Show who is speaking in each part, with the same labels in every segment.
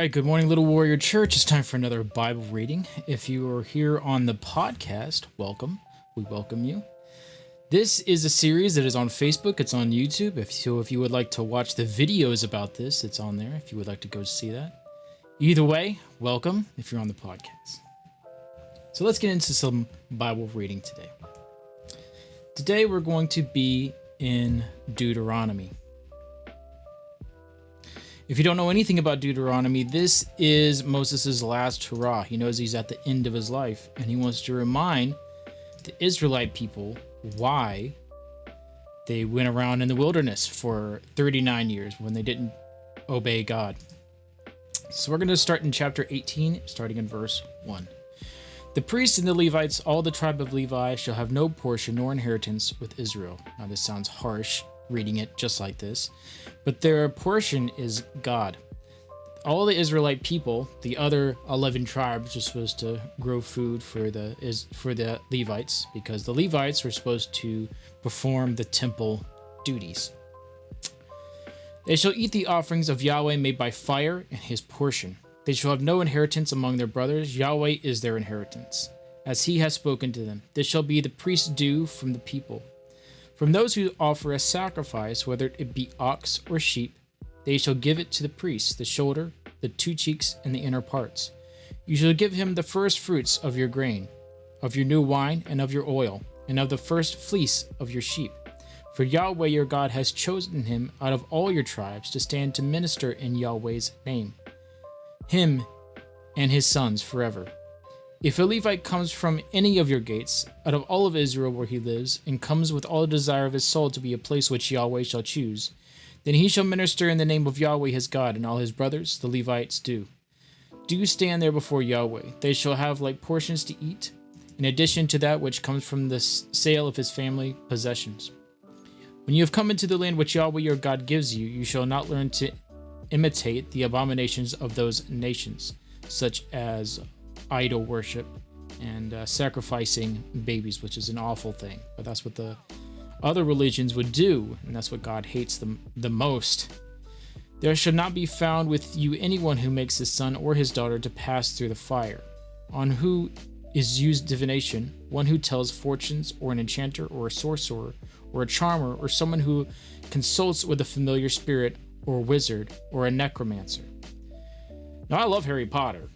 Speaker 1: right, good morning, Little Warrior Church. It's time for another Bible reading. If you are here on the podcast, welcome. We welcome you. This is a series that is on Facebook. It's on YouTube. If you would like to watch the videos about this, it's on there. If you would like to go see that. Either way, welcome if you're on the podcast. So let's get into some Bible reading today. Today we're going to be in Deuteronomy. If you don't know anything about Deuteronomy, this is Moses' last hurrah. He knows he's at the end of his life, and he wants to remind the Israelite people why they went around in the wilderness for 39 years when they didn't obey God. So we're going to start in chapter 18, starting in verse 1. The priests and the Levites, all the tribe of Levi, shall have no portion nor inheritance with Israel. Now this sounds harsh, reading it just like this, but their portion is God. All the Israelite people, the other 11 tribes, are supposed to grow food for the Levites, because the Levites were supposed to perform the temple duties. They shall eat the offerings of Yahweh made by fire, and his portion. They shall have no inheritance among their brothers. Yahweh is their inheritance, as he has spoken to them. This shall be the priest's due from the people. From those who offer a sacrifice, whether it be ox or sheep, they shall give it to the priest, the shoulder, the two cheeks, and the inner parts. You shall give him the first fruits of your grain, of your new wine, and of your oil, and of the first fleece of your sheep. For Yahweh your God has chosen him out of all your tribes to stand to minister in Yahweh's name, him and his sons forever. If a Levite comes from any of your gates, out of all of Israel where he lives, and comes with all the desire of his soul to be a place which Yahweh shall choose, then he shall minister in the name of Yahweh his God, and all his brothers, the Levites, do stand there before Yahweh. They shall have like portions to eat, in addition to that which comes from the sale of his family possessions. When you have come into the land which Yahweh your God gives you, you shall not learn to imitate the abominations of those nations, such as idol worship and sacrificing babies, which is an awful thing, but that's what the other religions would do, and that's what God hates them the most. There shall not be found with you anyone who makes his son or his daughter to pass through the fire, on who is used divination, one who tells fortunes, or an enchanter, or a sorcerer, or a charmer, or someone who consults with a familiar spirit, or a wizard, or a necromancer. Now, I love Harry Potter.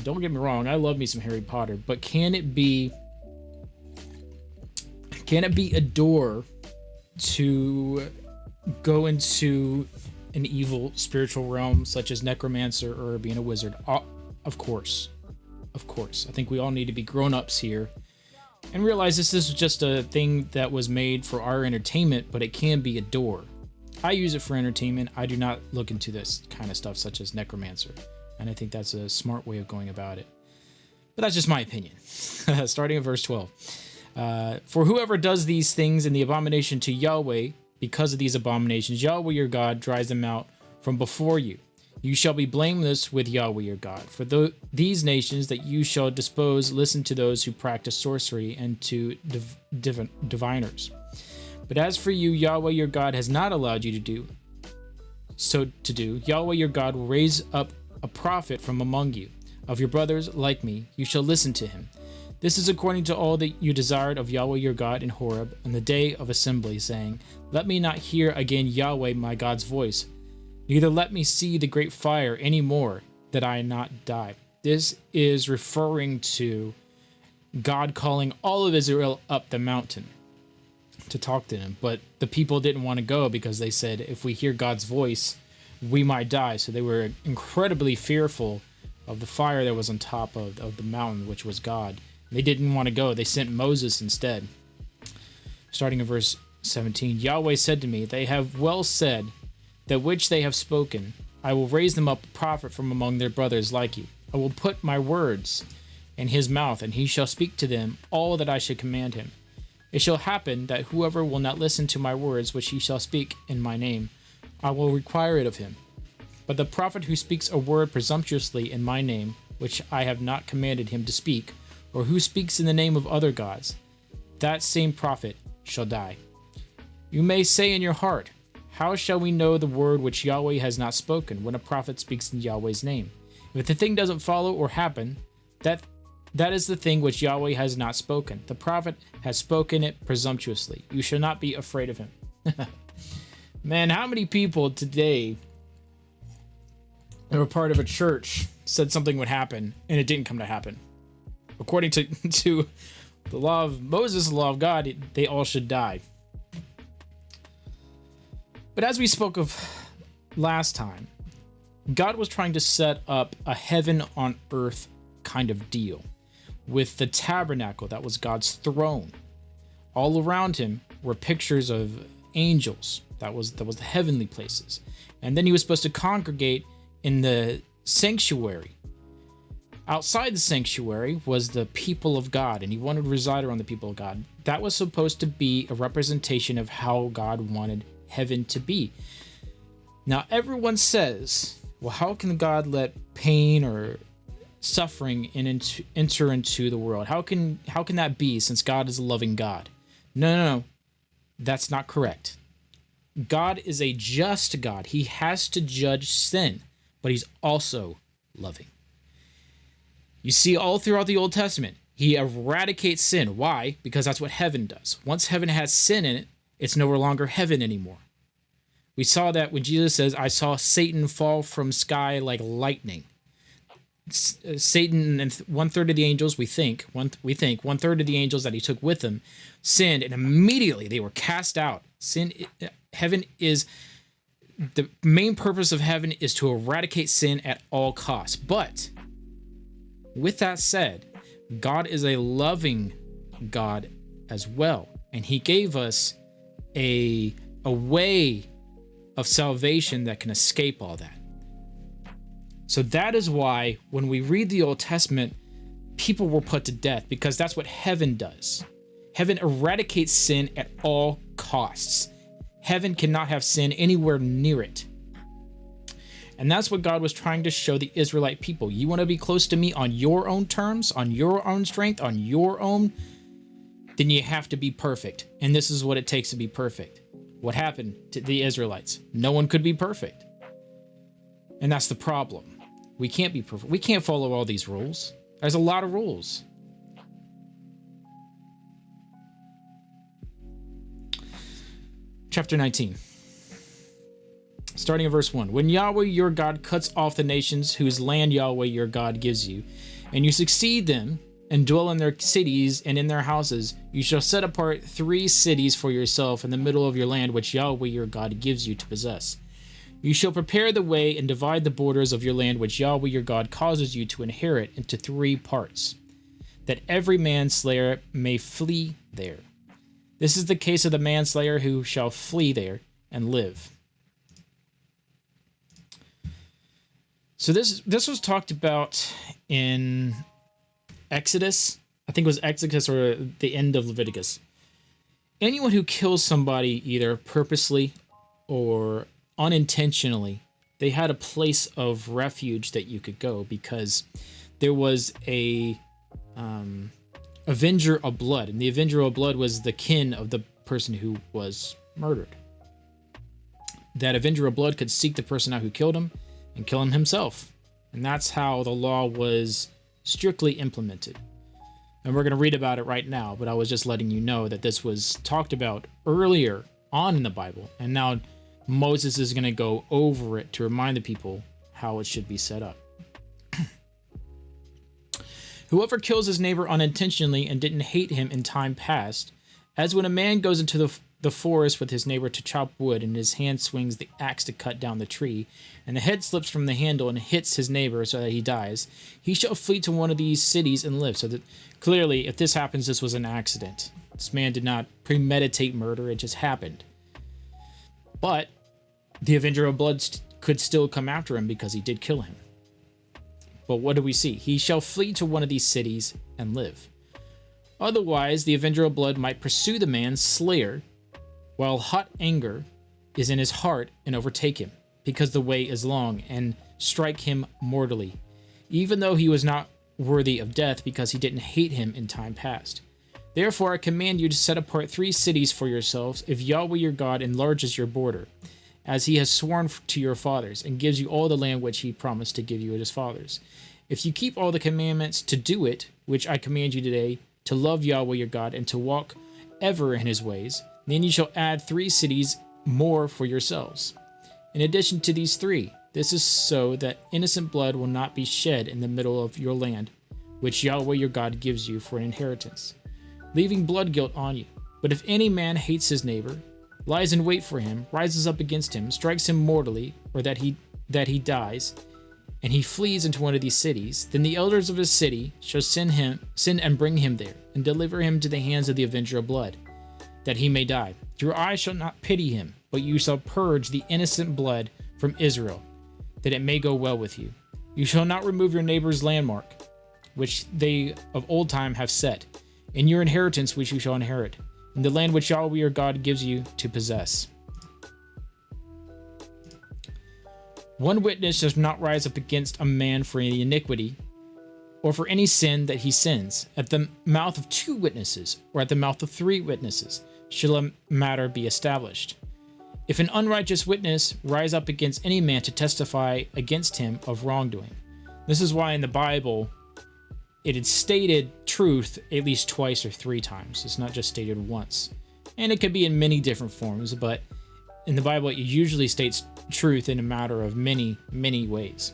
Speaker 1: Don't get me wrong, I love me some Harry Potter, but can it be a door to go into an evil spiritual realm such as necromancer or being a wizard? Of course. I think we all need to be grown-ups here and realize this is just a thing that was made for our entertainment, but it can be a door. I use it for entertainment. I do not look into this kind of stuff such as necromancer. And I think that's a smart way of going about it. But that's just my opinion. Starting at verse 12. For whoever does these things in the abomination to Yahweh, because of these abominations, Yahweh your God drives them out from before you. You shall be blameless with Yahweh your God. For these nations that you shall dispose, listen to those who practice sorcery and to diviners. But as for you, Yahweh your God has not allowed you to do. Yahweh your God will raise up a prophet from among you, of your brothers like me. You shall listen to him. This is according to all that you desired of Yahweh your God in Horeb on the day of assembly, saying, Let me not hear again Yahweh my God's voice, neither let me see the great fire any more, that I not die. This is referring to God calling all of Israel up the mountain to talk to him, but the people didn't want to go because they said, if we hear God's voice, we might die. So they were incredibly fearful of the fire that was on top of the mountain, which was God. They didn't want to go. They sent Moses instead. Starting in verse 17, Yahweh said to me, They have well said, that which they have spoken. I will raise them up a prophet from among their brothers like you. I will put my words in his mouth, and he shall speak to them all that I should command him. It shall happen that whoever will not listen to my words which he shall speak in my name, I will require it of him. But the prophet who speaks a word presumptuously in my name, which I have not commanded him to speak, or who speaks in the name of other gods, that same prophet shall die. You may say in your heart, How shall we know the word which Yahweh has not spoken when a prophet speaks in Yahweh's name? If the thing doesn't follow or happen, that is the thing which Yahweh has not spoken. The prophet has spoken it presumptuously. You shall not be afraid of him. Man, how many people today that were part of a church said something would happen and it didn't come to happen? According to the law of Moses, the law of God, they all should die. But as we spoke of last time, God was trying to set up a heaven on earth kind of deal with the tabernacle that was God's throne. All around him were pictures of angels. That was the heavenly places. And then he was supposed to congregate in the sanctuary. Outside the sanctuary was the people of God, and he wanted to reside around the people of God. That was supposed to be a representation of how God wanted heaven to be. Now, everyone says, well, how can God let pain or suffering enter into the world? How can that be, since God is a loving God? No. That's not correct. God is a just God. He has to judge sin, but he's also loving. You see, all throughout the Old Testament, he eradicates sin. Why? Because that's what heaven does. Once heaven has sin in it, it's no longer heaven anymore. We saw that when Jesus says, I saw Satan fall from sky like lightning. Satan and 1/3 of the angels, we think 1/3 of the angels that he took with him sinned, and immediately they were cast out. Heaven is the main purpose of heaven is to eradicate sin at all costs. But with that said, God is a loving God as well, and he gave us a way of salvation that can escape all that. So that is why when we read the Old Testament, people were put to death, because that's what heaven does. Heaven eradicates sin at all costs. Heaven cannot have sin anywhere near it. And that's what God was trying to show the Israelite people. You want to be close to me on your own terms, on your own strength, on your own, then you have to be perfect. And this is what it takes to be perfect. What happened to the Israelites? No one could be perfect. And that's the problem. We can't be perfect. We can't follow all these rules. There's a lot of rules. Chapter 19. Starting in verse 1. When Yahweh your God cuts off the nations whose land Yahweh your God gives you, and you succeed them, and dwell in their cities and in their houses, you shall set apart 3 cities for yourself in the middle of your land, which Yahweh your God gives you to possess. You shall prepare the way and divide the borders of your land, which Yahweh your God causes you to inherit, into 3 parts, that every manslayer may flee there. This is the case of the manslayer who shall flee there and live. So this was talked about in Exodus. I think it was Exodus or the end of Leviticus. Anyone who kills somebody either purposely or unintentionally, they had a place of refuge that you could go, because there was a avenger of blood, and the avenger of blood was the kin of the person who was murdered. That avenger of blood could seek the person out who killed him and kill him himself. And that's how the law was strictly implemented. And we're going to read about it right now, but I was just letting you know that this was talked about earlier on in the Bible, and now Moses is going to go over it to remind the people how it should be set up. Whoever kills his neighbor unintentionally and didn't hate him in time past, as when a man goes into the forest with his neighbor to chop wood, and his hand swings the axe to cut down the tree, and the head slips from the handle and hits his neighbor so that he dies, he shall flee to one of these cities and live. So that clearly, if this happens, this was an accident. This man did not premeditate murder, it just happened. But the avenger of blood could still come after him because he did kill him. But what do we see? He shall flee to one of these cities and live. Otherwise, the avenger of blood might pursue the man's slayer, while hot anger is in his heart, and overtake him, because the way is long, and strike him mortally, even though he was not worthy of death, because he didn't hate him in time past. Therefore I command you to set apart 3 cities for yourselves, if Yahweh your God enlarges your border. as he has sworn to your fathers, and gives you all the land which he promised to give you and his fathers. If you keep all the commandments to do it, which I command you today, to love Yahweh your God, and to walk ever in his ways, then you shall add 3 cities more for yourselves. In addition to these 3, this is so that innocent blood will not be shed in the middle of your land, which Yahweh your God gives you for an inheritance, leaving blood guilt on you. But if any man hates his neighbor, lies in wait for him, rises up against him, strikes him mortally, or that he dies, and he flees into one of these cities, then the elders of his city shall send and bring him there, and deliver him to the hands of the avenger of blood, that he may die. Your eyes shall not pity him, but you shall purge the innocent blood from Israel, that it may go well with you. You shall not remove your neighbor's landmark, which they of old time have set, in your inheritance which you shall inherit, in the land which Yahweh your God gives you to possess. One witness does not rise up against a man for any iniquity, or for any sin that he sins. At the mouth of 2 witnesses, or at the mouth of 3 witnesses, shall a matter be established. If an unrighteous witness rise up against any man to testify against him of wrongdoing. This is why in the Bible, it is stated truth at least twice or 3 times. It's not just stated once. And it could be in many different forms, but in the Bible, it usually states truth in a matter of many, many ways.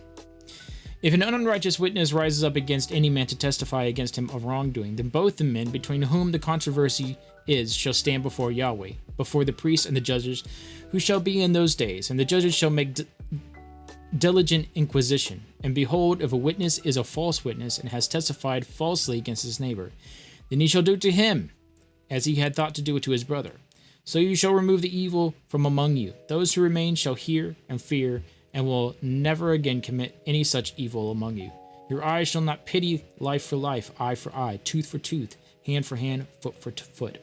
Speaker 1: If an unrighteous witness rises up against any man to testify against him of wrongdoing, then both the men between whom the controversy is shall stand before Yahweh, before the priests and the judges who shall be in those days, and the judges shall make diligent inquisition. And behold, if a witness is a false witness and has testified falsely against his neighbor, then he shall do to him as he had thought to do to his brother. So you shall remove the evil from among you. Those who remain shall hear and fear, and will never again commit any such evil among you. Your eyes shall not pity life for life, eye for eye, tooth for tooth, hand for hand, foot for foot.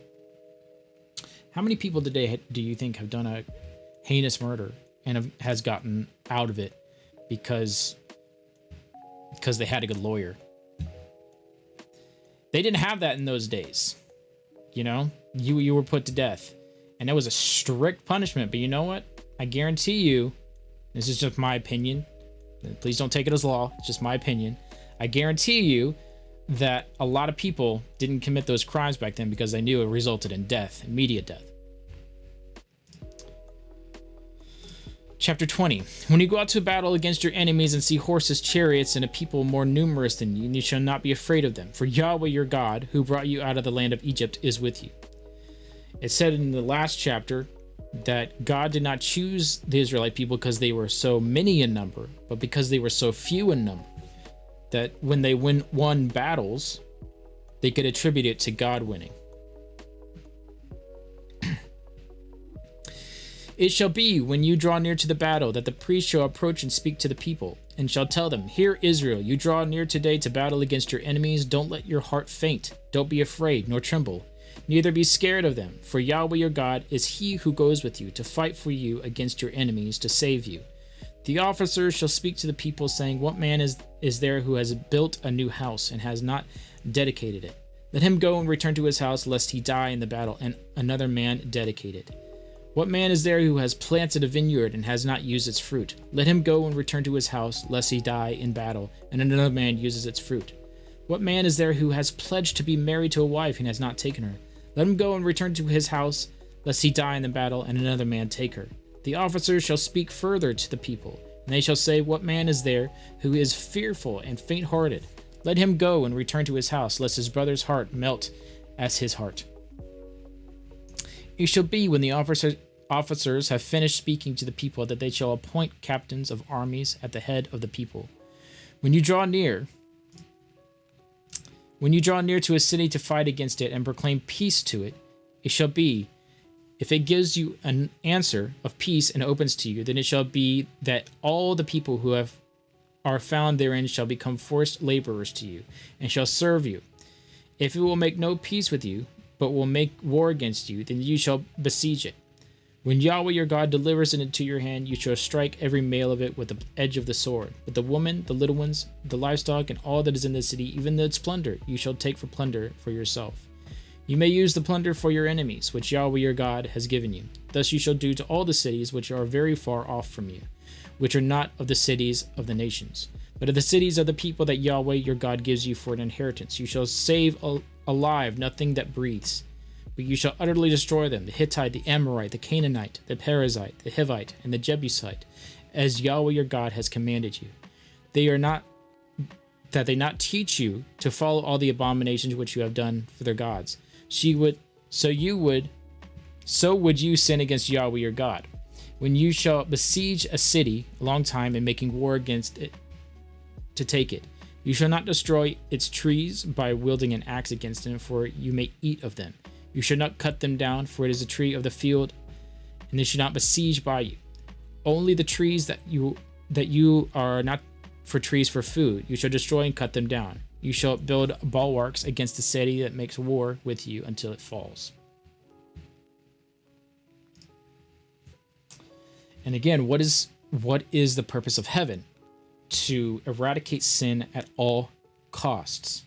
Speaker 1: How many people today do you think have done a heinous murder and has gotten out of it because they had a good lawyer? They didn't have that in those days. You know, you were put to death, and that was a strict punishment. But you know what? I guarantee you, this is just my opinion. Please don't take it as law. It's just my opinion. I guarantee you that a lot of people didn't commit those crimes back then because they knew it resulted in death, immediate death. Chapter 20. When you go out to battle against your enemies and see horses, chariots, and a people more numerous than you, you shall not be afraid of them. For Yahweh your God, who brought you out of the land of Egypt, is with you. It said in the last chapter that God did not choose the Israelite people because they were so many in number, but because they were so few in number, that when they won battles, they could attribute it to God winning. It shall be, when you draw near to the battle, that the priest shall approach and speak to the people, and shall tell them, Hear, Israel, you draw near today to battle against your enemies. Don't let your heart faint. Don't be afraid, nor tremble. Neither be scared of them, for Yahweh your God is he who goes with you to fight for you against your enemies, to save you. The officers shall speak to the people, saying, What man is there who has built a new house and has not dedicated it? Let him go and return to his house, lest he die in the battle, and another man dedicate it. What man is there who has planted a vineyard and has not used its fruit? Let him go and return to his house, lest he die in battle, and another man uses its fruit. What man is there who has pledged to be married to a wife and has not taken her? Let him go and return to his house, lest he die in the battle, and another man take her. The officers shall speak further to the people, and they shall say, What man is there who is fearful and faint-hearted? Let him go and return to his house, lest his brother's heart melt as his heart. It shall be, when the officers have finished speaking to the people, that they shall appoint captains of armies at the head of the people. When you draw near to a city to fight against it and proclaim peace to it, it shall be, if it gives you an answer of peace and opens to you, then it shall be that all the people who are found therein shall become forced laborers to you, and shall serve you. If it will make no peace with you, but will make war against you, then you shall besiege it. When Yahweh your God delivers it into your hand, you shall strike every male of it with the edge of the sword. But the woman, the little ones, the livestock, and all that is in the city, even its plunder, you shall take for plunder for yourself. You may use the plunder for your enemies, which Yahweh your God has given you. Thus you shall do to all the cities which are very far off from you, which are not of the cities of the nations, but of the cities of the people that Yahweh your God gives you for an inheritance. You shall save alive nothing that breathes, but you shall utterly destroy them, the Hittite, the Amorite, the Canaanite, the Perizzite, the Hivite, and the Jebusite, as Yahweh your God has commanded you. They are not that they not teach you to follow all the abominations which you have done for their gods. So would you sin against Yahweh your God. When you shall besiege a city a long time and making war against it to take it, you shall not destroy its trees by wielding an axe against them, for you may eat of them. You shall not cut them down, for it is a tree of the field, and they shall not besiege by you. Only the trees that you are not for trees for food, you shall destroy and cut them down. You shall build bulwarks against the city that makes war with you until it falls. And again, what is the purpose of heaven? To eradicate sin at all costs.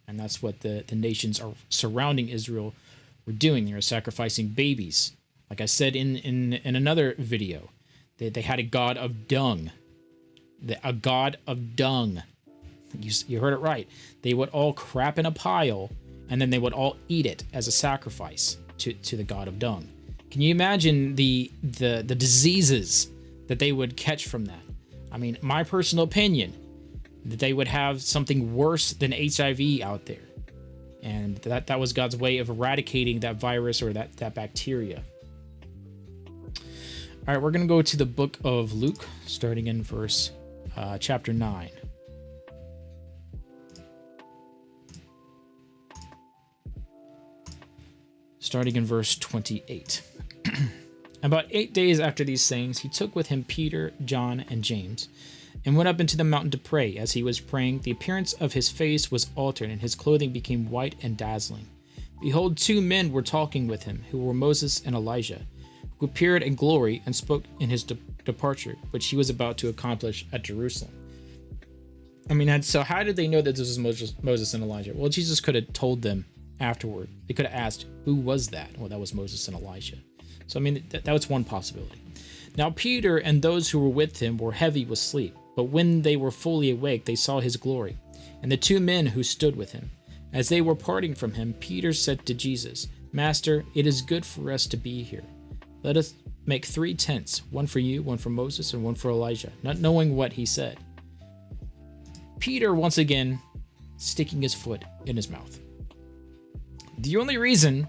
Speaker 1: And that's what the nations are surrounding Israel were doing. They were sacrificing babies. Like I said in another video, they had a god of dung. A god of dung. You heard it right. They would all crap in a pile, and then they would all eat it as a sacrifice to the god of dung. Can you imagine the diseases that they would catch from that? I mean, my personal opinion, that they would have something worse than HIV out there. And that was God's way of eradicating that virus or that bacteria. All right, we're going to go to the book of Luke, starting in chapter 9. Starting in verse 28. About 8 days after these things, he took with him Peter, John, and James, and went up into the mountain to pray. As he was praying, the appearance of his face was altered, and his clothing became white and dazzling. Behold, 2 men were talking with him, who were Moses and Elijah, who appeared in glory and spoke in his departure, which he was about to accomplish at Jerusalem. I mean, so how did they know that this was Moses and Elijah? Well, Jesus could have told them afterward. They could have asked, who was that? Well, that was Moses and Elijah. So, I mean, that was one possibility. Now, Peter and those who were with him were heavy with sleep, but when they were fully awake, they saw his glory, and the 2 men who stood with him. As they were parting from him, Peter said to Jesus, Master, it is good for us to be here. Let us make 3 tents, one for you, one for Moses, and one for Elijah, not knowing what he said. Peter, once again, sticking his foot in his mouth. The only reason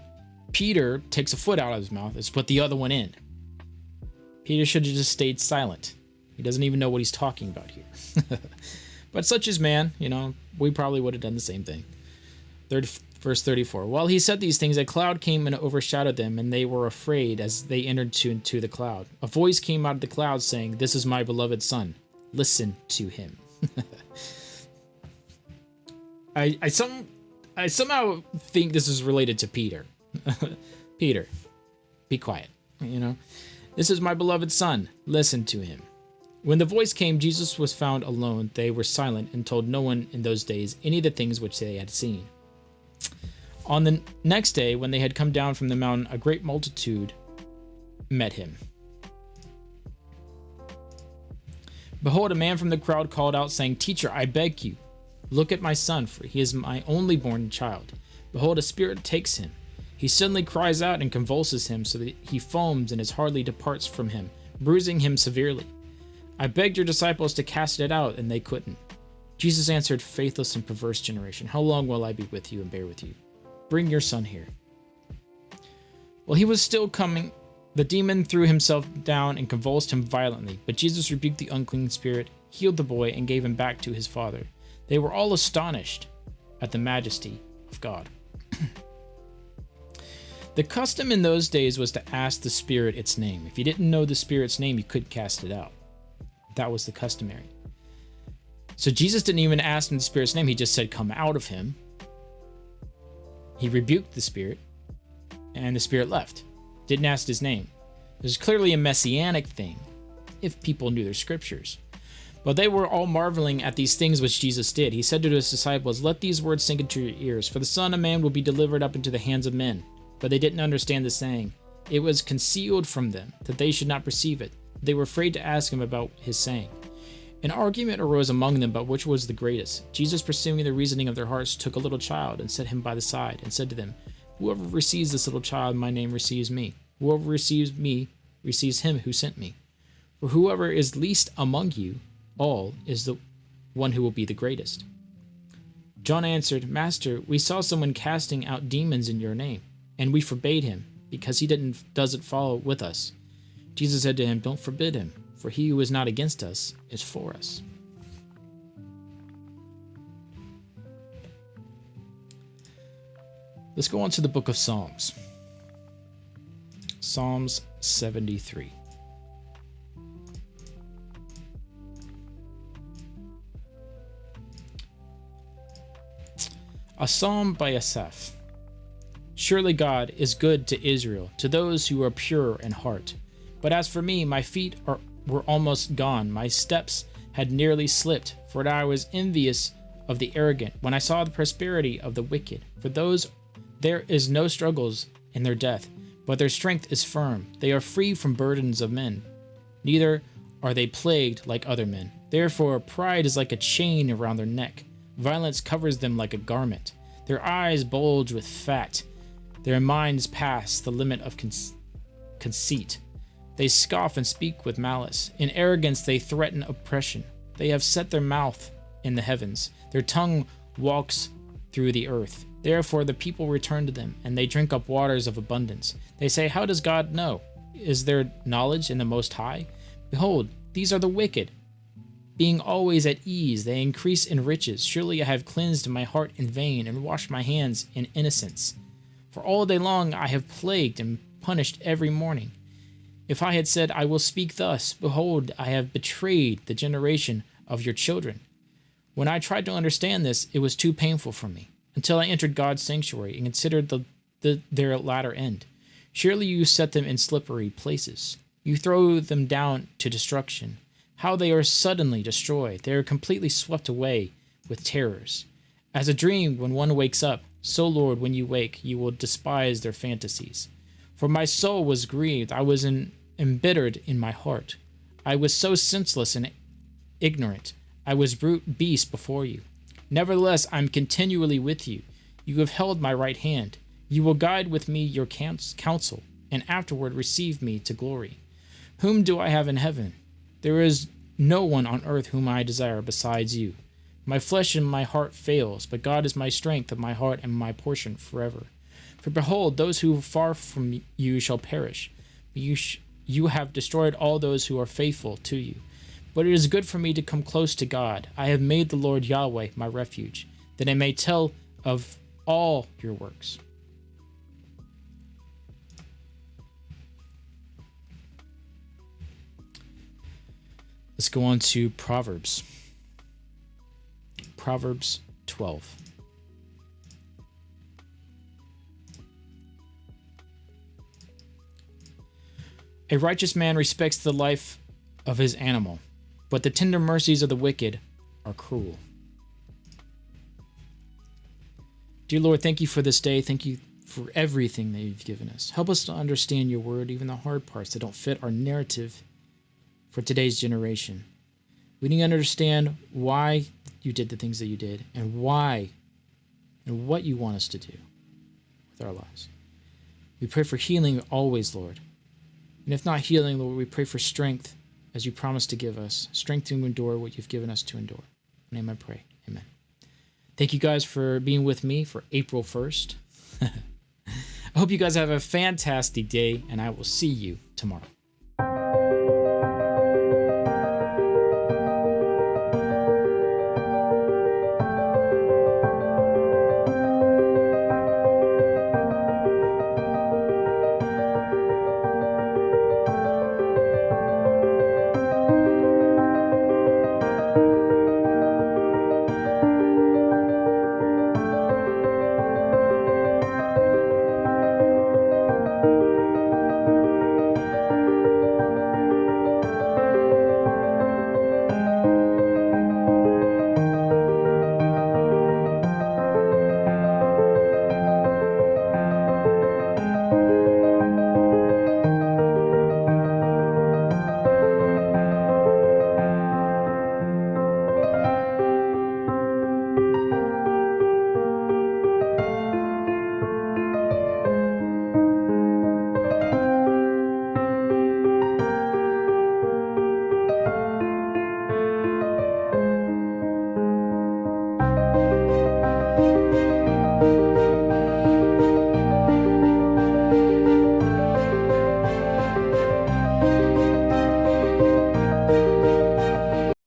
Speaker 1: Peter takes a foot out of his mouth is to put the other one in. Peter should have just stayed silent. He doesn't even know what he's talking about here. But such is man, we probably would have done the same thing. Verse 34. While he said these things, a cloud came and overshadowed them, and they were afraid as they entered into the cloud. A voice came out of the cloud saying, This is my beloved son. Listen to him. I somehow think this is related to Peter. Peter, be quiet. This is my beloved son. Listen to him. When the voice came, Jesus was found alone. They were silent and told no one in those days any of the things which they had seen. On the next day, when they had come down from the mountain, a great multitude met him. Behold, a man from the crowd called out, saying, Teacher, I beg you, look at my son, for he is my only born child. Behold, a spirit takes him. He suddenly cries out and convulses him, so that he foams and his hardly departs from him, bruising him severely. I begged your disciples to cast it out, and they couldn't. Jesus answered, Faithless and perverse generation, how long will I be with you and bear with you? Bring your son here. While he was still coming, the demon threw himself down and convulsed him violently, but Jesus rebuked the unclean spirit, healed the boy, and gave him back to his father. They were all astonished at the majesty of God. The custom in those days was to ask the spirit its name. If you didn't know the spirit's name, you couldn't cast it out. That was the customary. So Jesus didn't even ask him the spirit's name. He just said, come out of him. He rebuked the spirit, and the spirit left. Didn't ask his name. It was clearly a messianic thing, if people knew their scriptures. But they were all marveling at these things which Jesus did. He said to his disciples, "Let these words sink into your ears, for the Son of Man will be delivered up into the hands of men." But they didn't understand the saying. It was concealed from them, that they should not perceive it. They were afraid to ask him about his saying. An argument arose among them about which was the greatest. Jesus, perceiving the reasoning of their hearts, took a little child and set him by the side, and said to them, "Whoever receives this little child in my name receives me. Whoever receives me receives him who sent me. For whoever is least among you all is the one who will be the greatest." John answered, "Master, we saw someone casting out demons in your name, and we forbade him, because he doesn't follow with us." Jesus said to him, "Don't forbid him, for he who is not against us is for us." Let's go on to the book of Psalms. Psalms 73. A psalm by Asaph. Surely God is good to Israel, to those who are pure in heart. But as for me, my feet were almost gone. My steps had nearly slipped, for I was envious of the arrogant when I saw the prosperity of the wicked. For those there is no struggles in their death, but their strength is firm. They are free from burdens of men, neither are they plagued like other men. Therefore pride is like a chain around their neck. Violence covers them like a garment. Their eyes bulge with fat. Their minds pass the limit of conceit. They scoff and speak with malice. In arrogance they threaten oppression. They have set their mouth in the heavens. Their tongue walks through the earth. Therefore the people return to them, and they drink up waters of abundance. They say, "How does God know? Is there knowledge in the Most High?" Behold, these are the wicked. Being always at ease, they increase in riches. Surely I have cleansed my heart in vain, and washed my hands in innocence. For all day long I have plagued and punished every morning. If I had said, "I will speak thus," behold, I have betrayed the generation of your children. When I tried to understand this, it was too painful for me, until I entered God's sanctuary and considered their latter end. Surely you set them in slippery places. You throw them down to destruction. How they are suddenly destroyed. They are completely swept away with terrors. As a dream when one wakes up, so, Lord, when you wake, you will despise their fantasies. For my soul was grieved. I was embittered in my heart. I was so senseless and ignorant. I was brute beast before you. Nevertheless, I am continually with you. You have held my right hand. You will guide with me your counsel, and afterward receive me to glory. Whom do I have in heaven? There is no one on earth whom I desire besides you. My flesh and my heart fails, but God is my strength of my heart and my portion forever. For behold, those who are far from you shall perish. But you have destroyed all those who are faithful to you. But it is good for me to come close to God. I have made the Lord Yahweh my refuge, that I may tell of all your works. Let's go on to Proverbs. Proverbs 12. A righteous man respects the life of his animal, but the tender mercies of the wicked are cruel. Dear Lord, thank you for this day. Thank you for everything that you've given us. Help us to understand your word, even the hard parts that don't fit our narrative for today's generation. We need to understand why you did the things that you did, and why and what you want us to do with our lives. We pray for healing always, Lord. And if not healing, Lord, we pray for strength, as you promised to give us, strength to endure what you've given us to endure. In your name I pray. Amen. Thank you guys for being with me for April 1st. I hope you guys have a fantastic day, and I will see you tomorrow.